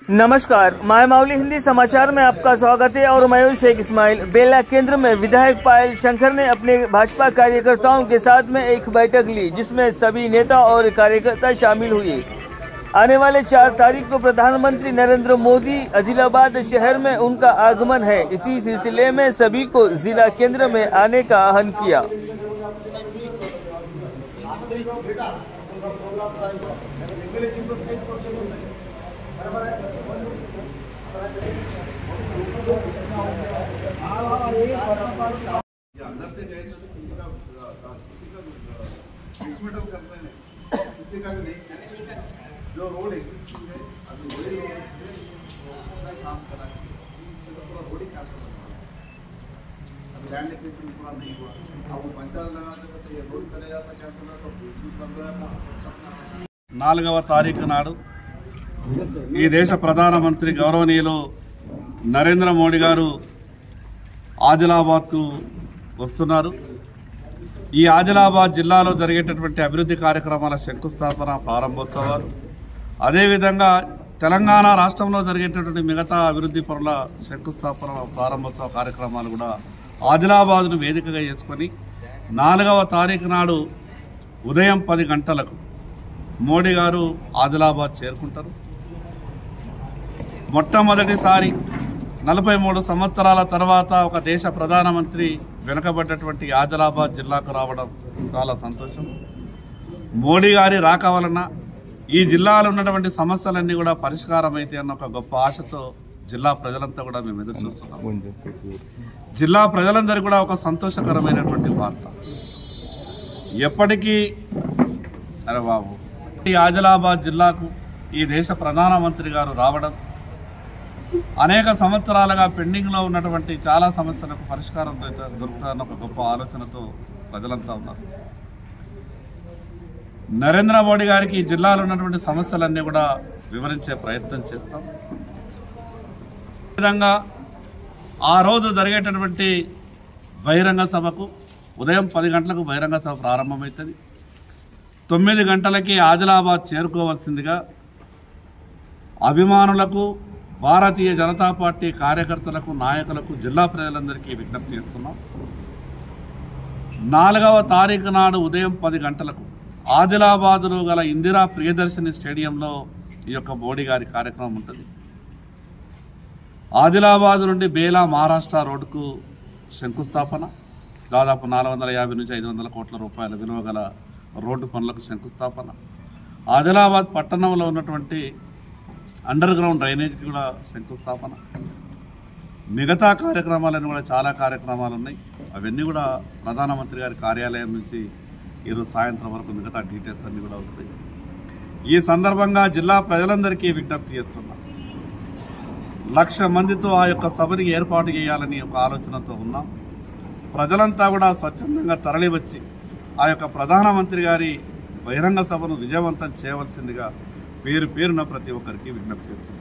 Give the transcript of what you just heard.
नमस्कार, मायमावली हिंदी समाचार में आपका स्वागत है और मैं शेख इस्माइल। बेला केंद्र में विधायक पायल शंकर ने अपने भाजपा कार्यकर्ताओं के साथ में एक बैठक ली, जिसमें सभी नेता और कार्यकर्ता शामिल हुए। आने वाले 4 तारीख को प्रधानमंत्री नरेंद्र मोदी आदिलाबाद शहर में उनका आगमन है। इसी सिलसिले में सभी को जिला केंद्र में आने का आह्वान किया। अंदर से गए तो किसी का ट्रीटमेंट करते हैं, किसी का भी नहीं। जो रोड एग्जिस्टिंग है अभी वही काम करा है, तो पूरा रोड ही काम कर रहा है। अभी लैंड एक्विजिशन पूरा नहीं हुआ। अब वो पंचायत लगाते तो ये रोड करेगा तो क्या करना, तो बिजली बन रहा था। 4వ తారీఖు నాడు ఈ దేశ ప్రధానమంత్రి గౌరవనీయులు నరేంద్ర మోడీ గారు ఆదిలాబాద్కు వస్తున్నారు। ఈ ఆదిలాబాద్ జిల్లాలో జరిగేటటువంటి అభివృద్ధి కార్యక్రమాల శంకుస్థాపన ప్రారంభోత్సవాలు, అదేవిధంగా తెలంగాణ రాష్ట్రంలో జరిగేటటువంటి మిగతా అభివృద్ధి పనుల శంకుస్థాపన ప్రారంభోత్సవ కార్యక్రమాలు కూడా ఆదిలాబాద్ను వేదికగా చేసుకొని 4వ తారీఖు నాడు ఉదయం 10 గంటలకు మోడీ గారు ఆదిలాబాద్ చేరుకుంటారు। మొట్టమొదటిసారి 43 సంవత్సరాల తర్వాత ఒక దేశ ప్రధానమంత్రి వెనుకబడ్డటువంటి ఆదిలాబాద్ జిల్లాకు రావడం చాలా సంతోషం। మోడీ గారి రాక వలన ఈ జిల్లాలో ఉన్నటువంటి సమస్యలన్నీ కూడా పరిష్కారం అయితే అన్న ఒక గొప్ప ఆశతో జిల్లా ప్రజలంతా కూడా మేము ఎదురు చూస్తున్నాం। జిల్లా ప్రజలందరికీ కూడా ఒక సంతోషకరమైనటువంటి వార్త। ఎప్పటికీ అరే బాబు ఈ ఆదిలాబాద్ జిల్లాకు ఈ దేశ ప్రధానమంత్రి గారు రావడం అనేక సంవత్సరాలుగా పెండింగ్లో ఉన్నటువంటి చాలా సమస్యలకు పరిష్కారం దొరుకుతుందన్న ఒక గొప్ప ఆలోచనతో ప్రజలంతా ఉన్నారు। నరేంద్ర మోడీ గారికి ఈ జిల్లాలో ఉన్నటువంటి సమస్యలన్నీ కూడా వివరించే ప్రయత్నం చేస్తాం। విధంగా ఆ రోజు జరిగేటటువంటి బహిరంగ సభకు ఉదయం 10 గంటలకు బహిరంగ సభ ప్రారంభమవుతుంది। 9 గంటలకి ఆదిలాబాద్ చేరుకోవాల్సిందిగా అభిమానులకు, భారతీయ జనతా పార్టీ కార్యకర్తలకు, నాయకులకు, జిల్లా ప్రజలందరికీ విజ్ఞప్తి చేస్తున్నాం। 4వ తారీఖు నాడు ఉదయం 10 గంటలకు ఆదిలాబాద్లో గల ఇందిరా ప్రియదర్శిని స్టేడియంలో ఈ యొక్క మోడీ గారి కార్యక్రమం ఉంటుంది। ఆదిలాబాద్ నుండి బేలా మహారాష్ట్ర రోడ్డుకు శంకుస్థాపన, దాదాపు 450 నుంచి 500 కోట్ల రూపాయల విలువ గల రోడ్డు పనులకు శంకుస్థాపన, ఆదిలాబాద్ పట్టణంలో ఉన్నటువంటి అండర్ గ్రౌండ్ డ్రైనేజ్కి కూడా శంకుస్థాపన, మిగతా కార్యక్రమాలను కూడా చాలా కార్యక్రమాలు ఉన్నాయి। అవన్నీ కూడా ప్రధానమంత్రి గారి కార్యాలయం నుంచి ఈరోజు సాయంత్రం వరకు మిగతా డీటెయిల్స్ అన్నీ కూడా వస్తాయి। ఈ సందర్భంగా జిల్లా ప్రజలందరికీ విజ్ఞప్తి చేస్తున్నాం, 1,00,000 మందితో ఆ యొక్క సభని ఏర్పాటు చేయాలని ఒక ఆలోచనతో ఉన్నాం। ప్రజలంతా కూడా స్వచ్ఛందంగా తరలివచ్చి ఆ యొక్క ప్రధానమంత్రి గారి బహిరంగ సభను విజయవంతం చేయవలసిందిగా పేరున ప్రతి ఒక్కరికి విజ్ఞప్తి చేస్తున్నాం।